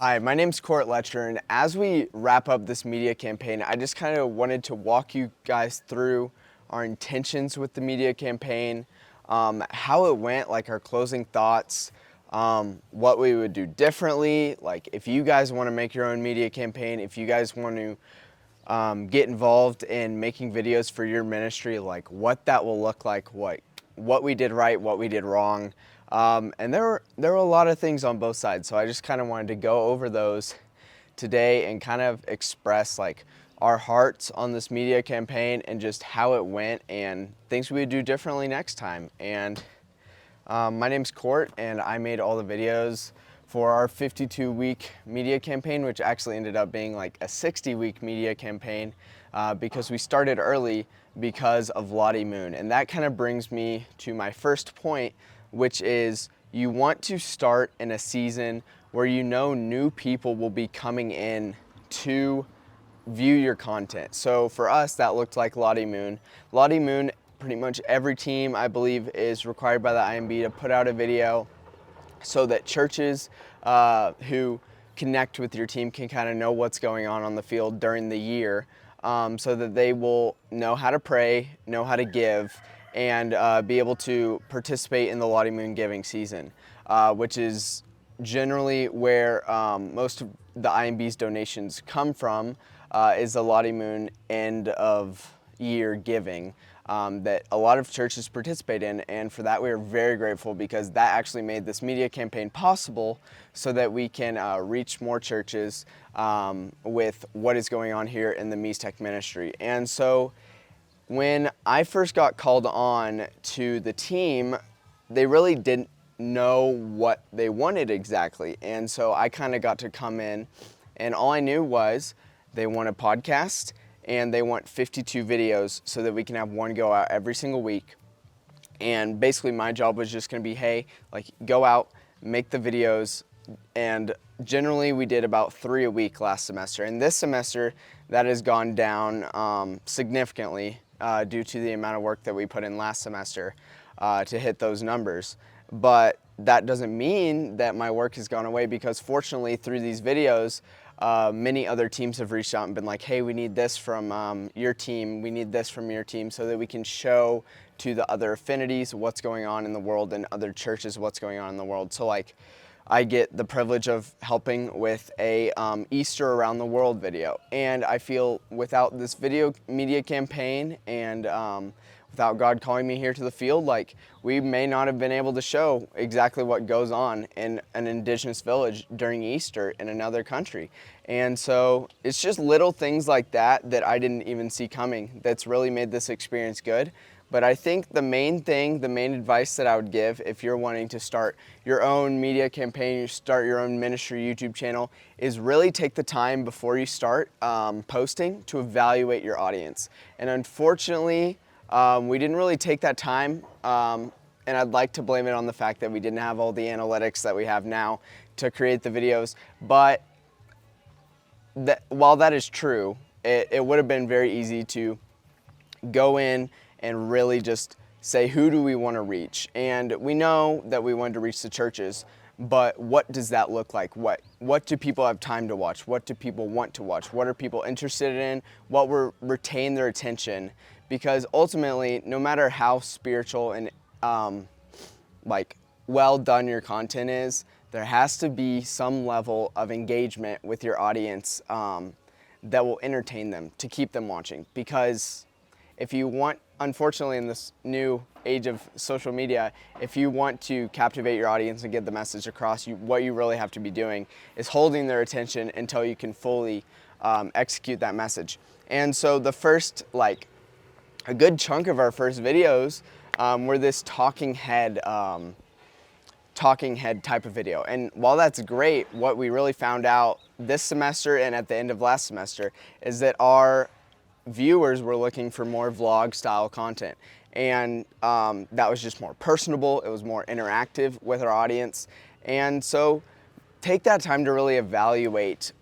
Hi, my name's Court Letcher, and as we wrap up this media campaign, I just kind of wanted to walk you guys through our intentions with the media campaign, how it went, like our closing thoughts, what we would do differently, like if you guys want to make your own media campaign, if you guys want to get involved in making videos for your ministry, like what that will look like, what we did right, what we did wrong. And there were a lot of things on both sides, so I just kind of wanted to go over those today and kind of express like our hearts on this media campaign and just how it went and things we would do differently next time. And my name's Court, and I made all the videos for our 52-week media campaign, which actually ended up being like a 60-week media campaign because we started early because of Lottie Moon. And that kind of brings me to my first point, which is you want to start in a season where you know new people will be coming in to view your content. So for us, that looked like Lottie Moon. Lottie Moon, pretty much every team, I believe, is required by the IMB to put out a video so that churches who connect with your team can kind of know what's going on the field during the year, so that they will know how to pray, know how to give, and be able to participate in the Lottie Moon giving season, which is generally where most of the IMB's donations come from, is the Lottie Moon end of year giving that a lot of churches participate in, and for that we are very grateful because that actually made this media campaign possible so that we can reach more churches with what is going on here in the Mies Tech ministry. And so when I first got called on to the team, they really didn't know what they wanted exactly. And so I kind of got to come in, and all I knew was they want a podcast and they want 52 videos so that we can have one go out every single week. And basically my job was just going to be, hey, like go out, make the videos, and generally we did about 3 a week last semester. And this semester that has gone down significantly due to the amount of work that we put in last semester to hit those numbers. But that doesn't mean that my work has gone away, because fortunately through these videos, many other teams have reached out and been like, hey, we need this from your team, we need this from your team, so that we can show to the other affinities what's going on in the world and other churches what's going on in the world. So like I get the privilege of helping with a Easter Around the World video. And I feel without this video media campaign and without God calling me here to the field, like we may not have been able to show exactly what goes on in an indigenous village during Easter in another country. And so it's just little things like that that I didn't even see coming that's really made this experience good. But I think the main advice that I would give if you're wanting to start your own media campaign, you start your own ministry YouTube channel, is really take the time before you start posting to evaluate your audience. And unfortunately, we didn't really take that time, and I'd like to blame it on the fact that we didn't have all the analytics that we have now to create the videos. But while that is true, it would have been very easy to go in and really just say, who do we want to reach? And we know that we wanted to reach the churches, but what does that look like? What do people have time to watch? What do people want to watch? What are people interested in? What will retain their attention? Because ultimately, no matter how spiritual and like well done your content is, there has to be some level of engagement with your audience that will entertain them, to keep them watching. Because if you want, unfortunately in this new age of social media, if you want to captivate your audience and get the message across, what you really have to be doing is holding their attention until you can fully execute that message. And so the first, like a good chunk of our first videos were this talking head type of video. And while that's great, what we really found out this semester and at the end of last semester is that our viewers were looking for more vlog style content, and that was just more personable, it was more interactive with our audience. And so take that time to really evaluate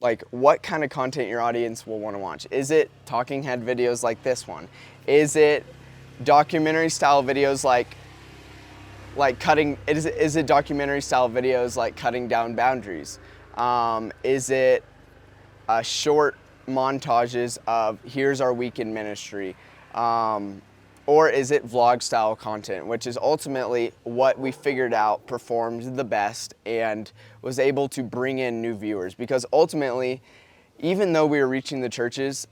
like what kind of content your audience will want to watch. Is it talking head videos like this one? Is it documentary style videos like like is it documentary style videos like cutting down boundaries? Is it short montages of here's our week in ministry? Or is it vlog style content, which is ultimately what we figured out performed the best and was able to bring in new viewers? Because ultimately, even though we were reaching the churches,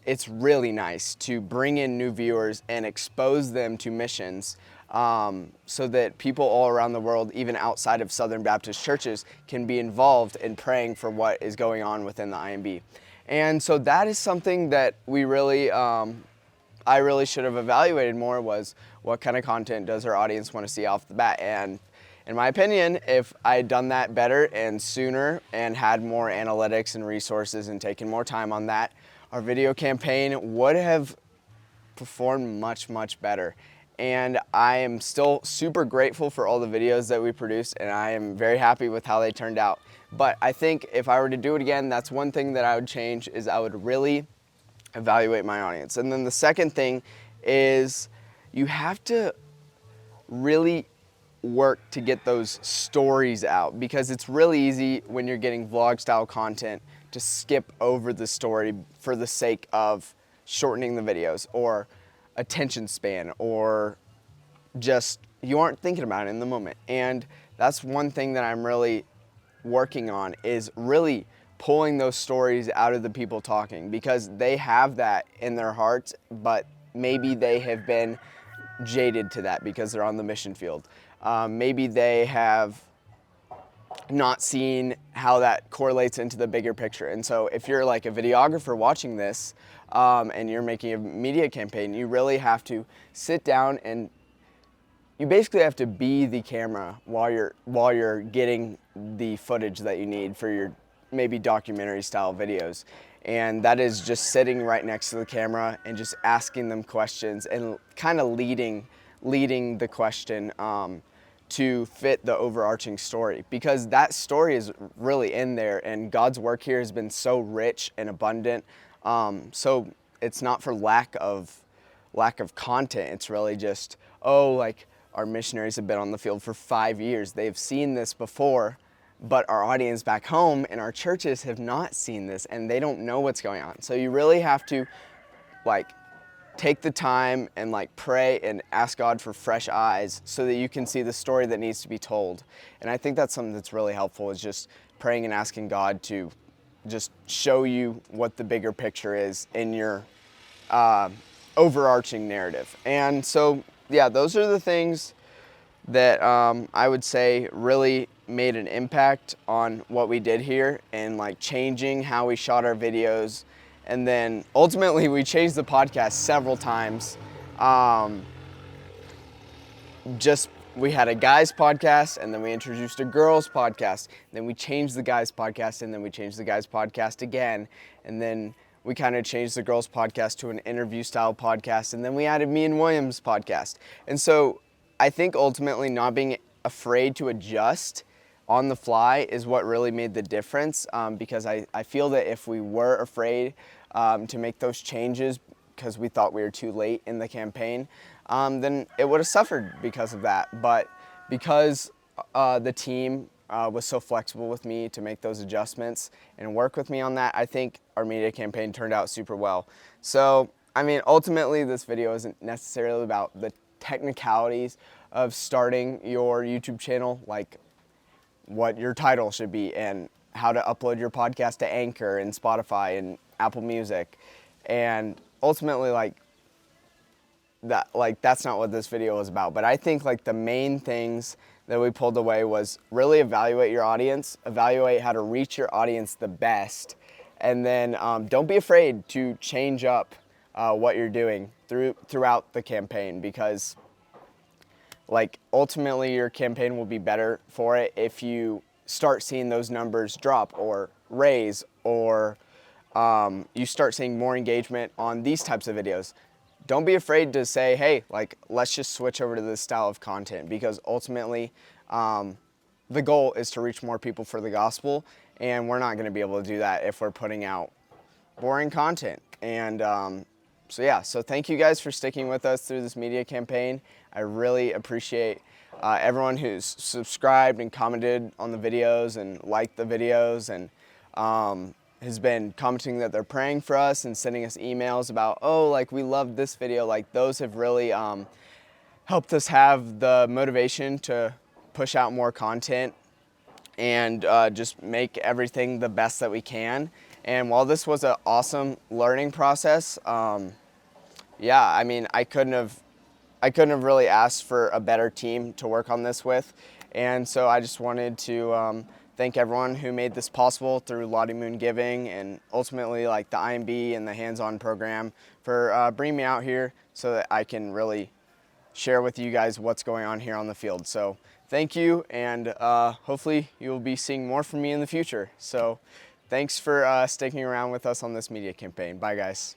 it's really nice to bring in new viewers and expose them to missions, so that people all around the world, even outside of Southern Baptist churches, can be involved in praying for what is going on within the IMB. And so that is something that we really, I really should have evaluated more, was what kind of content does our audience want to see off the bat. And in my opinion, if I had done that better and sooner and had more analytics and resources and taken more time on that, our video campaign would have performed much, much better. And I am still super grateful for all the videos that we produced, and I am very happy with how they turned out. But I think if I were to do it again, that's one thing that I would change, is I would really evaluate my audience. And then the second thing is you have to really work to get those stories out, because it's really easy when you're getting vlog style content to skip over the story for the sake of shortening the videos or attention span, or just you aren't thinking about it in the moment. And that's one thing that I'm really working on, is really pulling those stories out of the people talking, because they have that in their hearts, but maybe they have been jaded to that because they're on the mission field. Maybe they have not seen how that correlates into the bigger picture. And so if you're like a videographer watching this, and you're making a media campaign, you really have to sit down and you basically have to be the camera while you're getting the footage that you need for your maybe documentary style videos. And that is just sitting right next to the camera and just asking them questions and kind of leading the question to fit the overarching story, because that story is really in there, and God's work here has been so rich and abundant. So it's not for lack of content. It's really just, like our missionaries have been on the field for 5 years. They've seen this before, but our audience back home in our churches have not seen this, and they don't know what's going on. So you really have to like take the time and like pray and ask God for fresh eyes so that you can see the story that needs to be told. And I think that's something that's really helpful, is just praying and asking God to just show you what the bigger picture is in your overarching narrative. And so, yeah, those are the things that I would say really made an impact on what we did here, and like changing how we shot our videos. And then ultimately we changed the podcast several times. We had a guys podcast, and then we introduced a girls podcast. Then we changed the guys podcast, and then we changed the guys podcast again. And then we kind of changed the girls podcast to an interview style podcast. And then we added me and William's podcast. And so I think ultimately not being afraid to adjust on the fly is what really made the difference, because I feel that if we were afraid to make those changes because we thought we were too late in the campaign, then it would have suffered because of that. But because the team was so flexible with me to make those adjustments and work with me on that, I think our media campaign turned out super well. So, I mean, ultimately this video isn't necessarily about the technicalities of starting your YouTube channel, like what your title should be and how to upload your podcast to Anchor and Spotify and Apple Music. And ultimately that's not what this video was about. But I think like the main things that we pulled away was really evaluate your audience, evaluate how to reach your audience the best, and then don't be afraid to change up what you're doing throughout the campaign, because like ultimately your campaign will be better for it if you start seeing those numbers drop or raise, or you start seeing more engagement on these types of videos. Don't be afraid to say, hey, like, let's just switch over to this style of content, because ultimately the goal is to reach more people for the gospel, and we're not going to be able to do that if we're putting out boring content. And so thank you guys for sticking with us through this media campaign. I really appreciate everyone who's subscribed and commented on the videos and liked the videos, and has been commenting that they're praying for us and sending us emails about, oh, like, we love this video. Like, those have really helped us have the motivation to push out more content and just make everything the best that we can. And while this was an awesome learning process, yeah, I mean, I couldn't have really asked for a better team to work on this with. And so I just wanted to thank everyone who made this possible through Lottie Moon Giving, and ultimately like the IMB and the hands-on program for bringing me out here so that I can really share with you guys what's going on here on the field. So thank you, and hopefully you'll be seeing more from me in the future. So thanks for sticking around with us on this media campaign. Bye, guys.